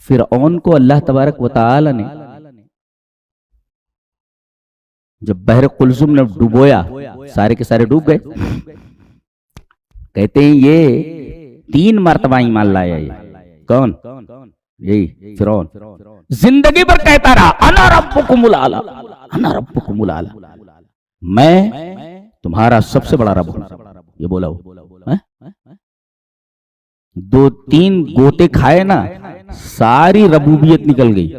فرعون کو اللہ تبارک و تعالی نے جب بحر قلزم نے ڈوبویا، سارے کے سارے ڈوب گئے. کہتے ہیں یہ 3 مرتبہ ایمان لایا. یہ کون؟ یہی فرعون. زندگی بھر کہتا رہا انا ربکم الاعلی، انا ربکم الاعلی، میں تمہارا سب سے بڑا رب ہوں. یہ بولا ہو 2-3 گوتے کھائے نا، ساری ربوبیت نکل گئی،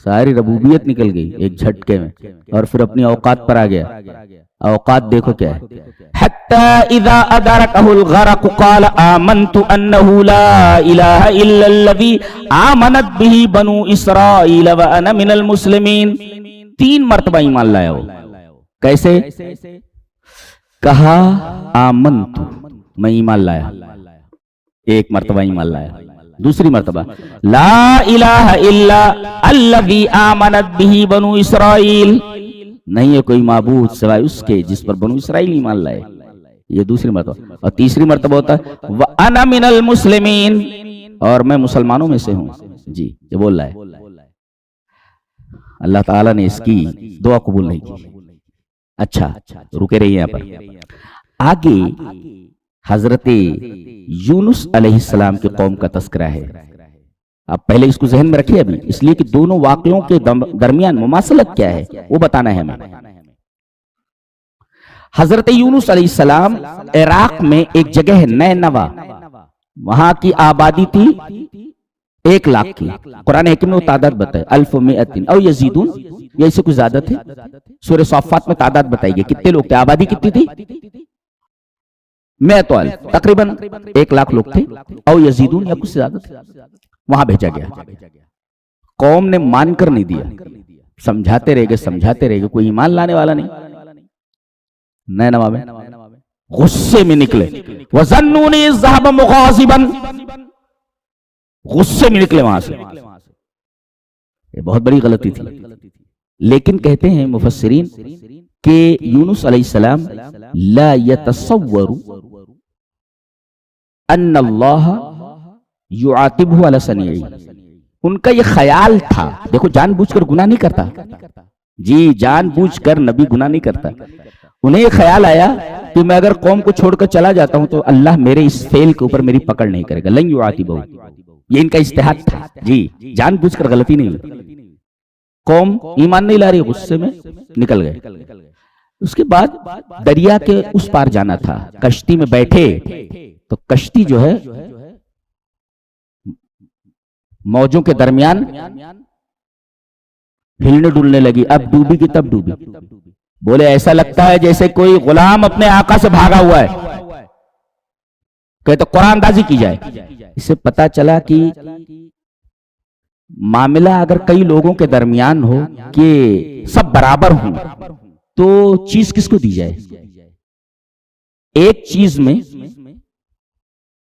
ساری ربوبیت نکل گئی ایک جھٹکے میں، اور پھر اپنی اوقات پر آ گیا. اوقات دیکھو کیا ہے. حتی اذا ادرکہ الغرق قال آمنت انہ لا الہ الا الذی آمنت بہ بنو اسرائیل وانا من المسلمین. 3 مرتبہ ایمان لایا ہو. کیسے؟ کہا آمنت، میں ایمان لایا، 1 مرتبہ ایمان لایا. دوسری مرتبہ لا الہ الا الذی آمنت بہ بنو اسرائیل، نہیں ہے کوئی معبود سوائے اس کے جس پر بنو اسرائیل ایمان لائے. یہ دوسری مرتبہ. اور تیسری مرتبہ ہوتا ہے وَأَنَا مِنَ الْمُسْلِمِينَ، اور میں مسلمانوں میں سے ہوں. جی یہ بول رہا ہے. اللہ تعالیٰ نے اس کی دعا قبول نہیں کی. اچھا رکے رہیے یہاں پر. آگے حضرت یونس علیہ السلام کی قوم کا تذکرہ ہے. آپ پہلے اس کو ذہن میں رکھیے ابھی، اس لیے کہ دونوں واقعوں کے درمیان مماثلت کیا ہے وہ بتانا ہے ہمیں. حضرت یونس علیہ السلام عراق میں ایک جگہ ہے نینوا، وہاں کی آبادی تھی 1 لاکھ کی. قرآن حکیم میں وہ تعداد بتائے 1100 او یزیدون، یا اس سے کچھ زیادہ تھے. سورہ صافات میں تعداد بتائی گئی کتنے لوگ تھے، آبادی کتنی تھی؟ 100,000، تقریباً 1 لاکھ لوگ تھے، او یزیدون یا کچھ زیادہ تھے. وہاں بھیجا گیا. قوم نے مان کر نہیں دیا، سمجھاتے رہ گئے سمجھاتے رہ گئے، کوئی ایمان لانے والا نہیں. نینوا میں غصے میں نکلے. وَظَنُّونِ إِذْ ذَهَبَ مُغَاضِبًا، غصے میں نکلے وہاں سے. یہ بہت بڑی غلطی تھی. لیکن کہتے ہیں مفسرین کہ یونس علیہ السلام لا يتصور ان اللہ یعاتبہ علی صنیعہ، ان کا یہ خیال تھا. دیکھو جان بوجھ کر گناہ نہیں کرتا، جی جان بوجھ کر نبی گناہ نہیں کرتا. انہیں یہ خیال آیا کہ میں اگر قوم کو چھوڑ کر چلا جاتا ہوں تو اللہ میرے اس فعل کے اوپر میری پکڑ نہیں کرے گا، لن یعاتبہ. یہ ان کا اجتہاد تھا. جی جان بوجھ کر غلطی نہیں ہوئی. قوم ایمان نہیں لا رہی، غصے میں نکل گئے. اس کے بعد دریا کے اس پار جانا تھا، کشتی میں بیٹھے تو کشتی جو ہے موجوں کے درمیان ہلنے ڈلنے لگی. اب ڈوبی کی تب ڈوبی. بولے ایسا لگتا ہے جیسے کوئی غلام اپنے آقا سے بھاگا ہوا ہے. کہتے قرآن اندازی کی جائے. اس سے پتا چلا کہ معاملہ اگر کئی لوگوں کے درمیان ہو کہ سب برابر ہوں تو چیز کس کو دی جائے. ایک چیز میں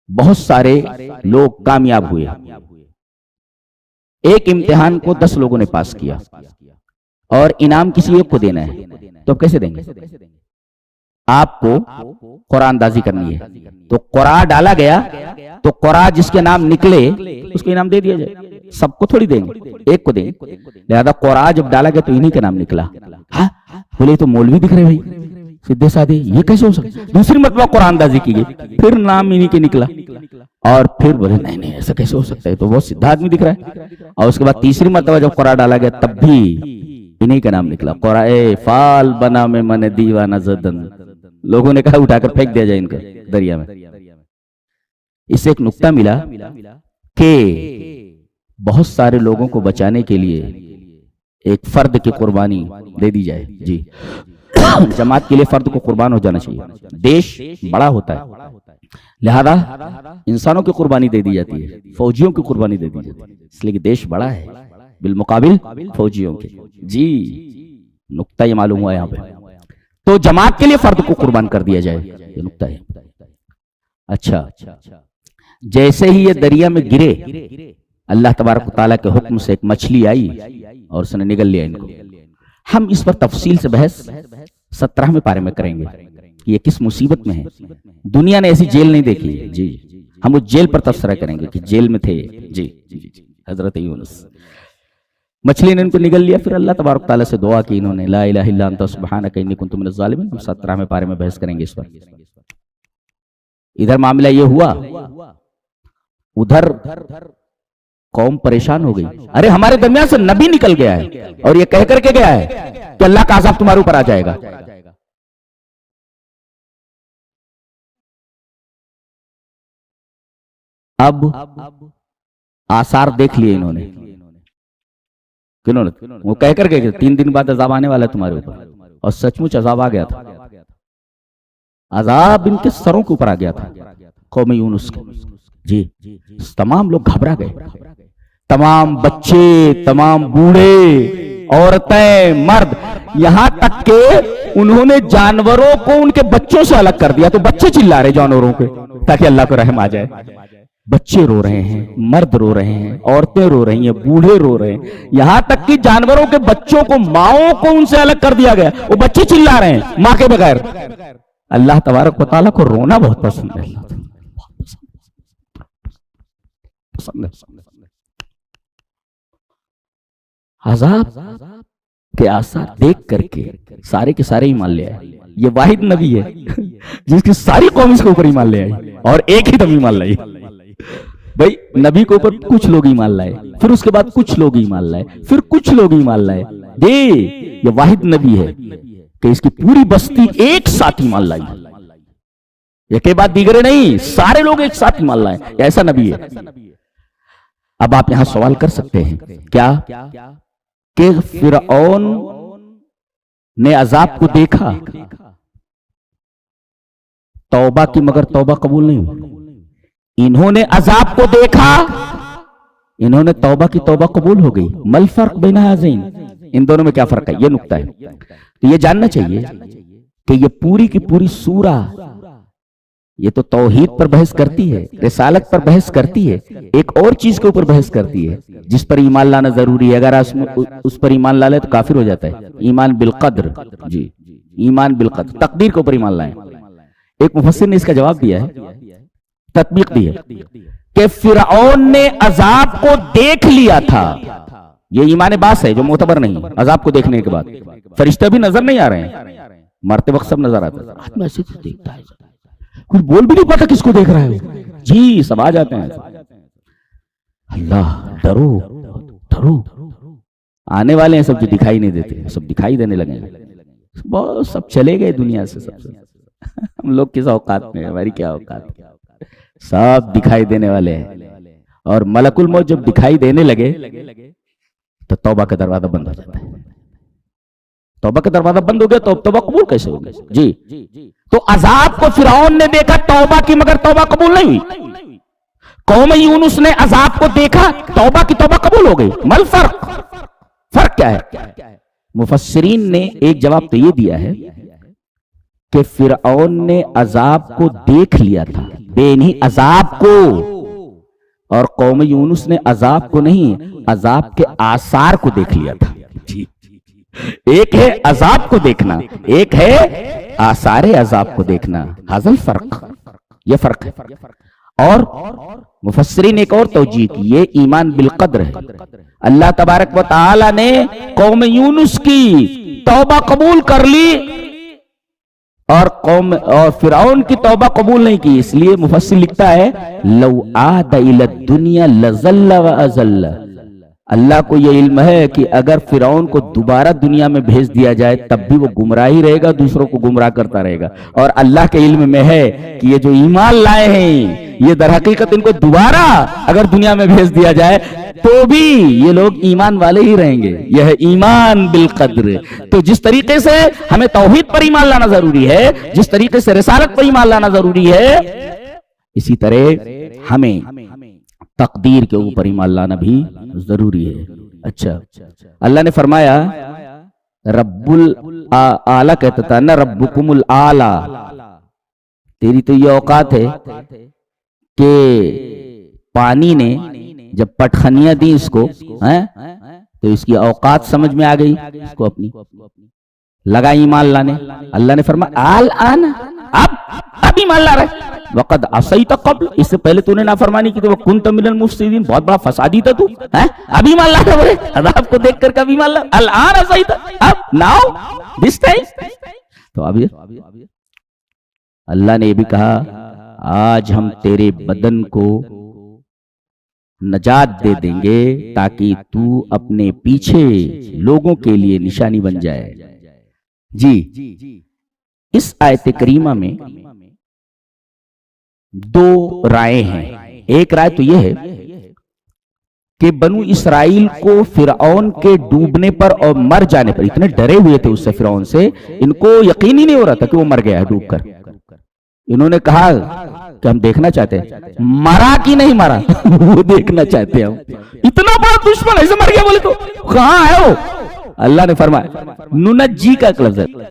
بہت سارے لوگ کامیاب ہوئے. ایک امتحان کو 10 لوگوں نے پاس کیا اور انعام کسی ایک کو دینا ہے، تو اب کیسے دیں گے؟ آپ کو قرآن اندازی کرنی ہے. تو قرآن ڈالا گیا تو قرآن جس کے نام نکلے اس کو انعام دے دیا جائے. سب کو تھوڑی دیں گے، ایک کو دیں گے. لہذا قرآن جب ڈالا گیا تو انہی کے نام نکلا. ہاں بولے تو مولوی دکھ رہے بھائی سیدھے سادھے، یہ کیسے ہو سکتا؟ دوسری مرتبہ قرآن اندازی کی گئی، پھر نام انہی کے نکلا. اور پھر بولے نہیں نہیں ایسا کیسے ہو سکتا ہے، تو بہت سیدھا آدمی دکھ رہا ہے. اور اس کے بعد تیسری مرتبہ جب قرآن ڈالا گیا تب بھی انہی کا نام نکلا. قرآن فال بنا میں من دیوانہ زدن. لوگوں نے کہا اٹھا کر پھینک دیا جائے ان کو دریا میں. اس سے ایک نقطہ ملا کہ بہت سارے لوگوں کو بچانے کے لیے ایک فرد کی قربانی دے دی جائے. جی جماعت کے لیے فرد کو قربان ہو جانا چاہیے. دیش بڑا ہوتا ہے لہذا انسانوں کی قربانی دے دی جاتی ہے، فوجیوں کی قربانی دے دی جاتی ہے، اس لیے کہ دیش بڑا ہے بالمقابل فوجیوں کے. جی نقطہ یہ معلوم ہوا یہاں پہ. تو جماعت کے لیے فرد کو قربان کر دیا جائے، یہ نقطہ ہے. اچھا جیسے ہی یہ دریا میں گرے اللہ تبارک و تعالیٰ کے حکم سے ایک مچھلی آئی اور اس نے نگل لیا ان کو. ہم اس پر تفصیل سے بحث 17ویں پارے میں کریں گے کہ یہ کس مصیبت میں ہے. دنیا نے ایسی جیل نہیں دیکھی. جی ہم وہ جیل پر تبصرہ کریں گے کہ جیل میں تھے جی حضرت یونس، مچھلی نے ان کو نگل لیا، پھر اللہ تبارک تعالیٰ سے دعا کی انہوں نے، لا الہ الا انت سبحانک انی کنت من الظالمین. ہم 17ویں پارے میں بحث کریں گے اس پر. ادھر معاملہ یہ ہوا، ادھر قوم پریشان ہو گئی. ارے ہمارے درمیان سے نبی نکل گیا ہے اور یہ کہہ کر کے گیا ہے کہ اللہ کا عذاب تمہارے اوپر آ جائے گا. اب آثار دیکھ لیے انہوں نے، وہ کہہ کر کے 3 دن بعد عذاب آنے والا ہے تمہارے اوپر، اور سچ مچ عذاب آ گیا تھا. عذاب ان کے سروں کے اوپر آ گیا تھا قوم یونس کے. جی تمام لوگ گھبرا گئے، تمام بچے، تمام بوڑھے، عورتیں، مرد، یہاں تک کہ انہوں نے جانوروں کو ان کے بچوں سے الگ کر دیا. تو بچے چلا رہے جانوروں کے تاکہ اللہ کو رحم آ جائے. بچے رو رہے ہیں، مرد رو رہے ہیں، عورتیں رو رہی ہیں، بوڑھے رو رہے ہیں، یہاں تک کہ جانوروں کے بچوں کو، ماؤں کو ان سے الگ کر دیا گیا. وہ بچے چلا رہے ہیں ماں کے بغیر. اللہ تبارک و تعالیٰ کو رونا بہت پسند ہے. عذاب کے آثار دیکھ کر کے سارے کے سارے ایمان لے آئے. یہ واحد نبی ہے جس کی ساری قوم اس کے اوپر ایمان لے آئی، اور ایک ہی دم ایمان لائی. بھائی نبی کے اوپر کچھ لوگ ایمان لائے، پھر اس کے بعد کچھ لوگ ایمان لائے، پھر کچھ لوگ ایمان لائے. یہ واحد نبی ہے کہ اس کی پوری بستی ایک ساتھ ایمان لائی، یہ کے بعد دیگرے نہیں، سارے لوگ ایک ساتھ ایمان لائے. ایسا نبی ہے. اب آپ یہاں سوال کر سکتے ہیں کیا کہ فرعون نے عذاب کو دیکھا، توبہ کی مگر توبہ قبول نہیں ہوئی. انہوں نے عذاب کو دیکھا، انہوں نے توبہ کی توبہ قبول ہو گئی. مل فرق بین ہذین، ان دونوں میں کیا فرق ہے؟ یہ نکتہ ہے. تو یہ جاننا چاہیے کہ یہ پوری کی پوری سورہ یہ تو توحید پر بحث کرتی ہے، رسالت پر بحث کرتی ہے، ایک اور چیز کے اوپر بحث کرتی ہے جس پر ایمان لانا ضروری ہے. اگر اس پر ایمان لا لے تو کافر ہو جاتا ہے. ایمان بالقدر، جی ایمان بالقدر، تقدیر کے اوپر ایمان لائیں. ایک مفسر نے اس کا جواب دیا ہے، تطبیق دی ہے کہ فرعون نے عذاب کو دیکھ لیا تھا. یہ ایمان باس ہے جو معتبر نہیں. عذاب کو دیکھنے کے بعد فرشتے بھی نظر نہیں آ رہے ہیں، مرتے وقت سب نظر آتا ہے. آدمی ایسے دیکھتا ہے، کچھ بول بھی نہیں پاتا کس کو دیکھ رہا ہے. جی سب آ جاتے ہیں. اللہ ڈرو ڈرو، آنے والے ہیں سب جو دکھائی نہیں دیتے، سب دکھائی دینے لگے. بہت سب چلے گئے دنیا سے. سب ہم لوگ کس اوقات میں، ہماری کیا اوقات، سب دکھائی دینے والے ہیں. اور ملک الموت جب دکھائی دینے لگے تو توبہ کا دروازہ بند ہو جاتا ہے. توبہ کا دروازہ بند ہو گیا تو توبہ قبول کیسے ہوگی؟ جی تو عذاب کو فرعون نے دیکھا، توبہ کی مگر توبہ قبول نہیں ہوئی. قوم یونس نے عذاب کو دیکھا، توبہ کی توبہ قبول ہو گئی. مل فرق، فرق کیا ہے؟ مفسرین نے ایک جواب تو یہ دیا ہے کہ فرعون نے عذاب کو دیکھ لیا تھا، بے نہیں عذاب کو، اور قوم یونس نے عذاب کو نہیں، عذاب کے آثار کو دیکھ لیا تھا. ایک ہے عذاب کو دیکھنا، ایک ہے آثار عذاب کو دیکھنا. حاصل فرق، یہ فرق ہے. اور مفسرین ایک اور توجیہ کی، یہ ایمان بالقدر ہے. اللہ تبارک و تعالی نے قوم یونس کی توبہ قبول کر لی اور فرعون کی توبہ قبول نہیں کی. اس لیے مفسر لکھتا ہے لو عاد الی الدنیا لظل واذل. اللہ کو یہ علم ہے کہ اگر فرعون کو دوبارہ دنیا میں بھیج دیا جائے تب بھی وہ گمراہ ہی رہے گا، دوسروں کو گمراہ کرتا رہے گا. اور اللہ کے علم میں ہے کہ یہ جو ایمان لائے ہیں یہ در حقیقت ان کو دوبارہ اگر دنیا میں بھیج دیا جائے تو بھی یہ لوگ ایمان والے ہی رہیں گے. یہ ہے ایمان بالقدر. تو جس طریقے سے ہمیں توحید پر ایمان لانا ضروری ہے، جس طریقے سے رسالت پر ایمان لانا ضروری ہے، اسی طرح ہمیں تقدیر کے اوپر ایمان لانا بھی ضروری ہے. اچھا اللہ نے فرمایا رب الاعلی کہتا تھا نا، ربکم الاعلی، تیری تو یہ اوقات ہے کہ پانی نے جب پٹخنیاں دی اس کو تو اس کی اوقات سمجھ میں آ گئی، اس کو اپنی لگا ایمان لانے. اللہ نے فرمایا آل آن، اب ایمان لا رہے. وقد عصیت قبل، اس سے پہلے تو نے نافرمانی کی تو وکنت من المفسدین، بہت بڑا فسادی تھا تو، ابھی مان لانا بولے عذاب کو دیکھ کر کبھی مان لا، الان عصیت، اب ناؤ دس ٹائم. تو اب اللہ نے یہ بھی کہا آج ہم تیرے بدن کو نجات دے دیں گے تاکہ تو اپنے پیچھے لوگوں کے لیے نشانی بن جائے. جی اس آیت کریمہ میں دو رائے ہیں. ایک رائے تو یہ ہے کہ بنو اسرائیل کو فرعون کے ڈوبنے پر اور مر جانے پر اتنے ڈرے ہوئے تھے اس سے، فرعون سے، ان کو یقین ہی نہیں ہو رہا تھا کہ وہ مر گیا ہے ڈوب کر. انہوں نے کہا کہ ہم دیکھنا چاہتے ہیں مرا کی نہیں مرا وہ دیکھنا چاہتے ہیں. اتنا بڑا دشمن ایسے مر گیا بولے تو کہاں ہے وہ؟ اللہ نے فرمایا ننجی کا ایک لفظ ہے